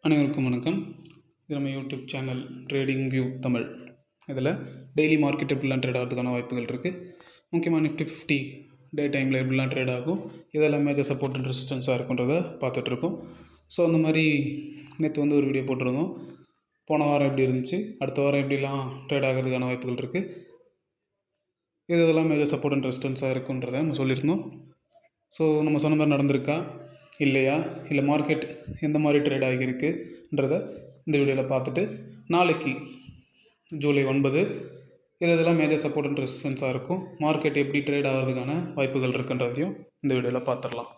அனைவருக்கும் வணக்கம். இது நம்ம YouTube channel trading view Tamil. இதில் டெய்லி மார்க்கெட் எப்படிலாம் ட்ரேட் ஆகிறதுக்கான வாய்ப்புகள் இருக்குது. முக்கியமாக நிஃப்டி 50 டே டைமில் எப்படிலாம் ட்ரேட் ஆகும், இதெல்லாம் மேஜர் சப்போர்ட் அண்ட் ரெசிஸ்டன்ஸாக இருக்குன்றதை பார்த்துட்ருக்கோம். ஸோ அந்த மாதிரி நேற்று ஒரு வீடியோ போட்டிருந்தோம். போன வாரம் எப்படி இருந்துச்சு, அடுத்த வாரம் எப்படிலாம் ட்ரேட் ஆகிறதுக்கான வாய்ப்புகள் இருக்குது, இதெல்லாம் மேஜர் சப்போர்ட் அண்ட் ரெசிஸ்டன்ஸாக இருக்குன்றதை நம்ம சொல்லியிருந்தோம். ஸோ நம்ம சொன்ன மாதிரி நடந்திருக்கா இல்லையா, இல்லை மார்க்கெட் எந்த மாதிரி ட்ரேட் ஆகியிருக்குன்றதை இந்த வீடியோவில் பார்த்துட்டு, நாளைக்கு ஜூலை 9 இதெல்லாம் மேஜர் சப்போர்ட் அண்ட் ரெசிஸ்டன்ஸாக இருக்கும், மார்க்கெட் எப்படி ட்ரேட் ஆகிறதுக்கான வாய்ப்புகள் இருக்குன்றதையும் இந்த வீடியோவில் பார்த்துடலாம்.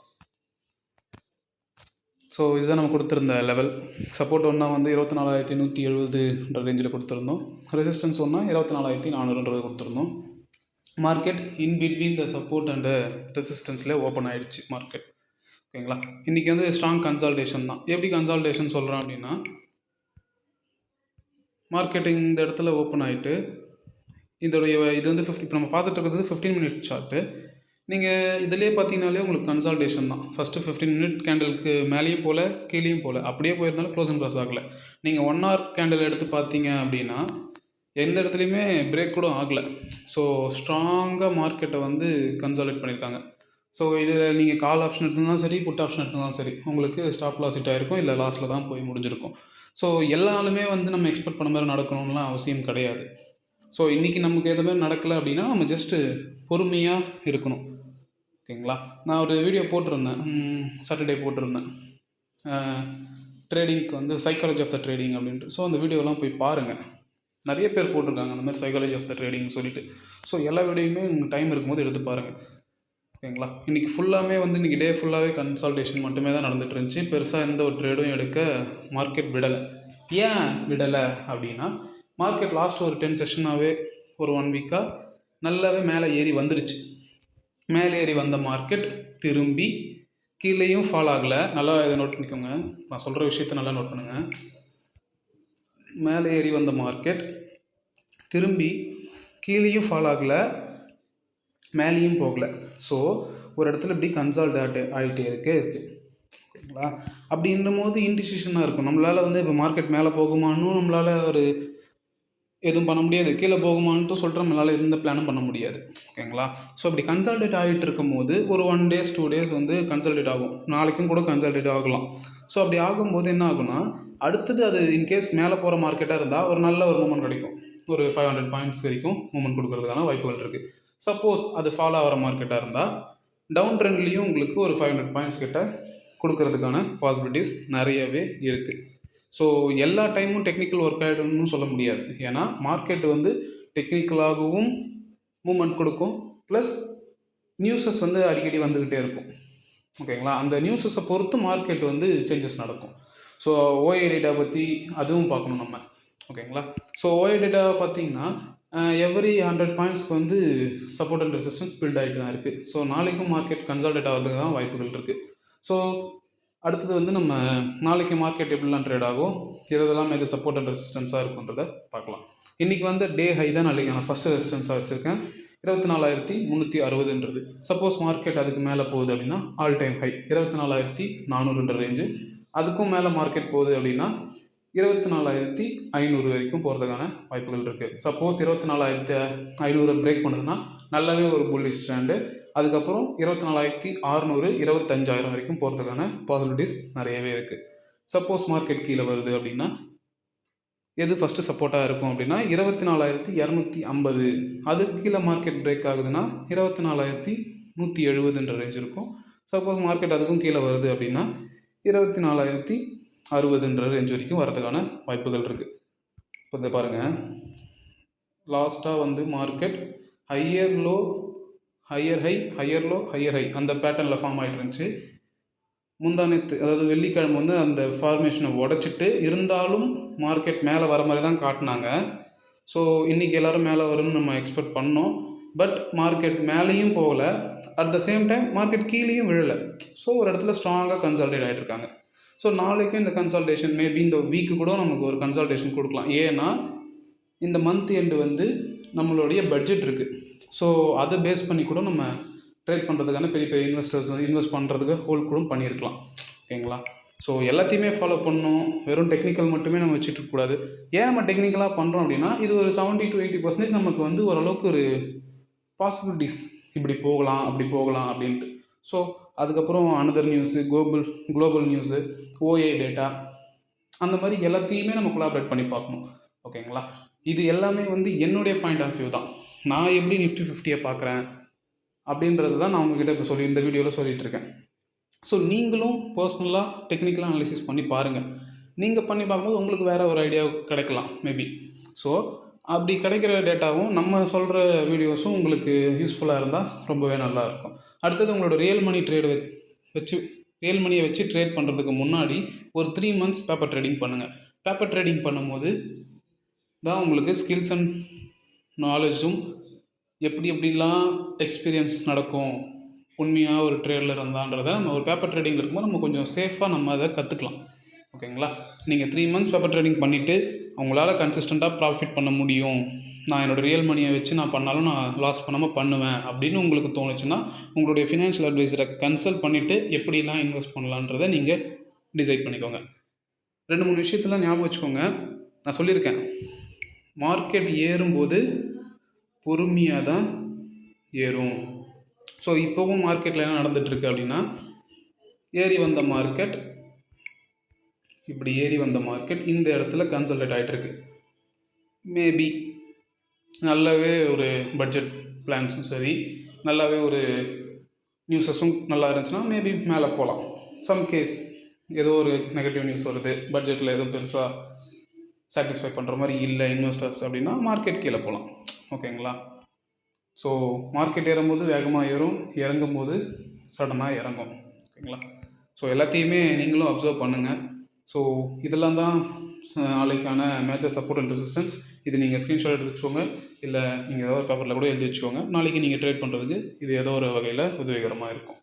ஸோ இதுதான் நம்ம கொடுத்துருந்த லெவல். சப்போர்ட் ஒன்றா 24,170 ரேஞ்சில் கொடுத்துருந்தோம். ரெசிஸ்டன்ஸ் ஒன்றா 24,400 கொடுத்துருந்தோம். Market in between the support and ரெசிஸ்டன்ஸில் ஓப்பன் ஆகிடுச்சு மார்க்கெட். ஓகேங்களா. இன்றைக்கி ஸ்ட்ராங் கன்சால்டேஷன் தான். எப்படி கன்சால்டேஷன் சொல்கிறோம் அப்படின்னா, மார்க்கெட் இந்த இடத்துல ஓப்பன் ஆகிட்டு இதோடைய இது 50, இப்போ நம்ம பார்த்துட்டு இருக்கிறது 15 மினிட் சார்ட்டு. நீங்கள் இதிலே பார்த்தீங்கனாலே உங்களுக்கு கன்சால்டேஷன் தான். ஃபஸ்ட்டு 15 மினிட் கேண்டலுக்கு மேலேயும் போல் கீழேயும் போல் அப்படியே போயிருந்தாலும் க்ளோஸ் அண்ட் க்ளாஸ் ஆகலை. நீங்கள் 1 hour கேண்டில் எடுத்து பார்த்தீங்க அப்படின்னா எந்த இடத்துலையுமே பிரேக் கூட ஆகலை. ஸோ ஸ்ட்ராங்காக மார்க்கெட்டை கன்சால்டேட் பண்ணியிருக்காங்க. ஸோ இதில் நீங்கள் கால் ஆப்ஷன் எடுத்திருந்தாலும் சரி, புட் ஆப்ஷன் எடுத்திருந்தாலும் சரி, உங்களுக்கு ஸ்டாப் லாஸ் ஹிட் ஆகிருக்கும், இல்லை லாஸில் தான் போய் முடிஞ்சிருக்கும். ஸோ எல்லா நாளுமே நம்ம எக்ஸ்பெக்ட் பண்ண மாதிரி நடக்கணும்லாம் அவசியம் கிடையாது. ஸோ இன்றைக்கி நமக்கு எது மாதிரி நடக்கலை அப்படின்னா நம்ம ஜஸ்ட்டு பொறுமையாக இருக்கணும். ஓகேங்களா. நான் ஒரு வீடியோ போட்டிருந்தேன், சாட்டர்டே போட்டிருந்தேன், ட்ரேடிங்க்கு சைக்காலஜி ஆஃப் த ட்ரேடிங் அப்படின்ட்டு. ஸோ அந்த வீடியோலாம் போய் பாருங்கள். நிறைய பேர் போட்டிருக்காங்க அந்த மாதிரி சைக்காலஜி ஆஃப் த ட்ரேடிங் சொல்லிட்டு. ஸோ எல்லா வீடியோயுமே உங்களுக்கு டைம் இருக்கும்போது எடுத்து பாருங்கள். ஓகேங்களா. இன்றைக்கி ஃபுல்லாமே இன்றைக்கி டே ஃபுல்லாகவே கன்சல்டேஷன் மட்டுமே தான் நடந்துகிட்டு இருந்துச்சு. பெருசாக எந்த ஒரு ட்ரேடும் எடுக்க மார்க்கெட் விடலை. ஏன் விடலை அப்படின்னா, மார்க்கெட் லாஸ்ட் ஒரு 10 செஷனாகவே ஒரு 1 வீக்காக நல்லாவே மேலே ஏறி வந்துடுச்சு. மேலே ஏறி வந்த மார்க்கெட் திரும்பி கீழேயும் ஃபால் ஆகலை. நல்லா இதை நோட் பண்ணிக்கோங்க, நான் சொல்கிற விஷயத்த நல்லா நோட் பண்ணுங்கள். மேலே ஏறி வந்த மார்க்கெட் திரும்பி கீழேயும் ஃபால் ஆகலை, மேலேயும் போகலை. ஸோ ஒரு இடத்துல இப்படி கன்சால்டேட் ஆகிட்டே இருக்குது. ஓகேங்களா. அப்படின்ற போது இன்டிசிஷனாக இருக்கும். நம்மளால் இப்போ மார்க்கெட் மேலே போகுமான்னு நம்மளால் எதுவும் பண்ண முடியாது, கீழே போகுமான்ட்டு சொல்லிட்டு நம்மளால் எந்த பிளானும் பண்ண முடியாது. ஓகேங்களா. ஸோ அப்படி கன்சால்டேட் ஆகிட்டு இருக்கும் போது ஒரு 1 days 2 days கன்சால்டேட் ஆகும், நாளைக்கும் கூட கன்சால்டேட் ஆகலாம். ஸோ அப்படி ஆகும்போது என்ன ஆகும்னா, அடுத்தது அது இன்கேஸ் மேலே போகிற மார்க்கெட்டாக இருந்தால் ஒரு நல்ல ஒரு மூமெண்ட் கிடைக்கும். ஒரு 500 points வரைக்கும் மூமெண்ட் கொடுக்கறதுக்கான வாய்ப்புகள் இருக்குது. சப்போஸ் அது ஃபாலோ ஆகிற மார்க்கெட்டாக இருந்தால் டவுன் ட்ரெண்ட்லேயும் உங்களுக்கு ஒரு 500 points கிட்ட கொடுக்கறதுக்கான பாசிபிலிட்டிஸ் நிறையவே இருக்குது. ஸோ எல்லா டைமும் டெக்னிக்கல் ஒர்க் ஆகிடும்னு சொல்ல முடியாது. ஏன்னா மார்க்கெட்டு டெக்னிக்கலாகவும் மூமெண்ட் கொடுக்கும், ப்ளஸ் நியூஸஸ் அடிக்கடி வந்துக்கிட்டே இருக்கும். ஓகேங்களா. அந்த நியூஸஸை பொறுத்து மார்க்கெட் சேஞ்சஸ் நடக்கும். ஸோ ஓஏ டேட்டா பற்றி அதுவும் பார்க்கணும் நம்ம. ஓகேங்களா. ஸோ ஓஏ டேட்டா பார்த்திங்கன்னா எவ்ரி 100 pointsக்கு சப்போர்ட் அண்ட் ரெசிஸ்டன்ஸ் பில்ட் ஆகிட்டு தான் இருக்குது. ஸோ நாளைக்கும் மார்க்கெட் கன்சால்டேட் ஆகிறதுக்கு தான் வாய்ப்புகள் இருக்குது. ஸோ அடுத்தது நம்ம நாளைக்கு மார்க்கெட் எப்படிலாம் ட்ரேட் ஆகும், இதெல்லாம் மேஜர் சப்போர்ட் அண்ட் ரெசிஸ்டன்ஸாக இருக்குன்றதை பார்க்கலாம். இன்றைக்கி டே ஹை தான் நாளைக்கு நான் ஃபஸ்ட்டு ரெசிஸ்டன்ஸாக வச்சுருக்கேன் 24,360. சப்போஸ் மார்க்கெட் அதுக்கு மேலே போகுது அப்படின்னா ஆல் டைம் ஹை 24,400 ரேஞ்சு. அதுக்கும் மேலே மார்க்கெட் போகுது அப்படின்னா 24,500 வரைக்கும் போகிறதுக்கான வாய்ப்புகள் இருக்குது. சப்போஸ் 24,500 பிரேக் பண்ணுதுன்னா நல்லாவே ஒரு புல்லிஷ் ட்ரெண்டு. அதுக்கப்புறம் 24,600 25,000 வரைக்கும் போகிறதுக்கான பாசிபிலிட்டிஸ் நிறையவே இருக்குது. சப்போஸ் மார்க்கெட் கீழே வருது அப்படின்னா எது ஃபஸ்ட்டு சப்போர்ட்டாக இருக்கும் அப்படின்னா 24,250. அதுக்கு கீழே மார்க்கெட் பிரேக் ஆகுதுன்னா 24,170 ரேஞ்ச் இருக்கும். சப்போஸ் மார்க்கெட் அதுக்கும் கீழே வருது அப்படின்னா 24,060 ரேஞ்ச் வரைக்கும் வரதுக்கான வாய்ப்புகள் இருக்குது. இப்போ இந்த பாருங்கள், லாஸ்ட்டாக market higher low higher high higher low higher high அந்த பேட்டர்னில் ஃபார்ம் ஆகிட்டு இருந்துச்சு. முந்தானத்து அதாவது வெள்ளிக்கிழமை அந்த ஃபார்மேஷனை உடச்சிட்டு இருந்தாலும் மார்க்கெட் மேலே வர மாதிரி தான் காட்டினாங்க. ஸோ இன்றைக்கி எல்லோரும் மேலே வரும்னு நம்ம எக்ஸ்பெக்ட் பண்ணோம். பட் மார்க்கெட் மேலேயும் போகலை, at the same time market கீழேயும் விழலை. ஸோ ஒரு இடத்துல ஸ்ட்ராங்காக கன்சால்டேட் ஆகிட்டு இருக்காங்க. ஸோ நாளைக்கும் இந்த கன்சல்டேஷன் மேபி இந்த வீக்கு கூட நமக்கு ஒரு கன்சல்டேஷன் கொடுக்கலாம். ஏன்னா இந்த மந்த் எண்டு நம்மளுடைய பட்ஜெட் இருக்குது. ஸோ அதை பேஸ் பண்ணி கூட நம்ம ட்ரேட் பண்ணுறதுக்கான பெரிய பெரிய இன்வெஸ்டர்ஸ் இன்வெஸ்ட் பண்ணுறதுக்கு ஹோல்ட் கூட பண்ணியிருக்கலாம். ஓகேங்களா. ஸோ எல்லாத்தையுமே ஃபாலோ பண்ணணும், வெறும் டெக்னிக்கல் மட்டுமே நம்ம வச்சுட்டு இருக்கக்கூடாது. ஏன் நம்ம டெக்னிக்கலாக பண்ணுறோம் அப்படின்னா, இது ஒரு 70 to 80% நமக்கு வந்து ஓரளவுக்கு ஒரு பாசிபிலிட்டிஸ், இப்படி போகலாம் அப்படி போகலாம் அப்படின்ட்டு. ஸோ அதுக்கப்புறம் another news, global news, OA data, அந்த மாதிரி எல்லாத்தையுமே நம்ம கொலாபரேட் பண்ணி பார்க்கணும். ஓகேங்களா? இது எல்லாமே வந்து என்னுடைய பாயிண்ட் ஆஃப் வியூ தான். நான் எப்படி நிஃப்டி 50 பார்க்குறேன் அப்படின்றது தான் நான் உங்ககிட்ட இப்போ இந்த வீடியோவில் சொல்லிகிட்டு இருக்கேன். ஸோ நீங்களும் பர்சனலாக டெக்னிக்கலாக அனலிசிஸ் பண்ணி பாருங்கள். நீங்கள் பண்ணி பார்க்கும்போது உங்களுக்கு வேறு ஒரு ஐடியா கிடைக்கலாம் மேபி. ஸோ அப்படி கிடைக்கிற டேட்டாவும் நம்ம சொல்கிற வீடியோஸும் உங்களுக்கு யூஸ்ஃபுல்லாக இருந்தால் ரொம்பவே நல்லாயிருக்கும். அடுத்தது உங்களோட ரியல் மணி ரியல் மணியை வச்சு ட்ரேட் பண்ணுறதுக்கு முன்னாடி ஒரு 3 months பேப்பர் ட்ரேடிங் பண்ணுங்கள். பேப்பர் ட்ரேடிங் பண்ணும்போது தான் உங்களுக்கு ஸ்கில்ஸ் அண்ட் நாலேஜும் எப்படிலாம் எக்ஸ்பீரியன்ஸ் நடக்கும், உண்மையாக ஒரு ட்ரேடில் இருந்தான்றதை நம்ம ஒரு பேப்பர் ட்ரேடிங் இருக்கும்போது நம்ம கொஞ்சம் சேஃபாக நம்ம அதை கற்றுக்கலாம். ஓகேங்களா? நீங்கள் 3 months பேப்பர் ட்ரேடிங் பண்ணிவிட்டு அவங்களால கன்சிஸ்டண்ட்டாக ப்ராஃபிட் பண்ண முடியும், நான் என்னோடய ரியல் மணியை வச்சு நான் பண்ணாலும் நான் லாஸ் பண்ணாமல் பண்ணுவேன் அப்படின்னு உங்களுக்கு தோணுச்சுன்னா, உங்களுடைய ஃபினான்ஷியல் அட்வைசரை கன்சல்ட் பண்ணிவிட்டு எப்படிலாம் இன்வெஸ்ட் பண்ணலான்றதை நீங்கள் டிசைட் பண்ணிக்கோங்க. 2-3 விஷயத்தெல்லாம் ஞாபகம் வச்சுக்கோங்க. நான் சொல்லியிருக்கேன், மார்க்கெட் ஏறும்போது பொறுமையாக தான் ஏறும். ஸோ இப்போவும் மார்க்கெட்டில் என்ன நடந்துகிட்ருக்கு அப்படின்னா, இப்படி ஏறி வந்த மார்க்கெட் இந்த இடத்துல கன்சல்டேட் ஆகிட்டுருக்கு. மேபி நல்லாவே ஒரு பட்ஜெட் பிளான்ஸும் சரி, நல்லாவே ஒரு நியூஸஸும் நல்லா இருந்துச்சுன்னா மேபி மேலே போகலாம். சம் கேஸ் ஏதோ ஒரு நெகட்டிவ் நியூஸ் வருது, பட்ஜெட்டில் எதுவும் பெருசாக சாட்டிஸ்ஃபை பண்ணுற மாதிரி இல்லை இன்வெஸ்டர்ஸ் அப்படின்னா மார்க்கெட் கீழே போகலாம். ஓகேங்களா? ஸோ மார்க்கெட் ஏறும்போது வேகமாக ஏறும், இறங்கும்போது சடனாக இறங்கும். ஓகேங்களா? ஸோ எல்லாத்தையுமே நீங்களும் அப்சர்வ் பண்ணுங்கள். ஸோ இதெல்லாம் தான் நாளைக்கான மேஜர் சப்போர்ட் அண்ட் ரெசிஸ்டன்ஸ். இது நீங்கள் ஸ்க்ரீன்ஷாட் எடுத்து வச்சுக்கோங்க, இல்லை நீங்கள் ஏதோ ஒரு பேப்பரில் கூட எழுதி வச்சுக்கோங்க. நாளைக்கு நீங்கள் ட்ரேட் பண்ணுறதுக்கு இது ஏதோ ஒரு வகையில் உதவிகரமாக இருக்கும்.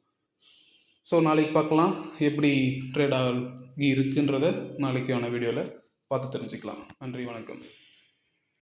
ஸோ நாளைக்கு பார்க்கலாம் எப்படி ட்ரேட் ஆகி இருக்குன்றதை நாளைக்கான வீடியோவில் பார்த்து தெரிஞ்சுக்கலாம். நன்றி, வணக்கம்.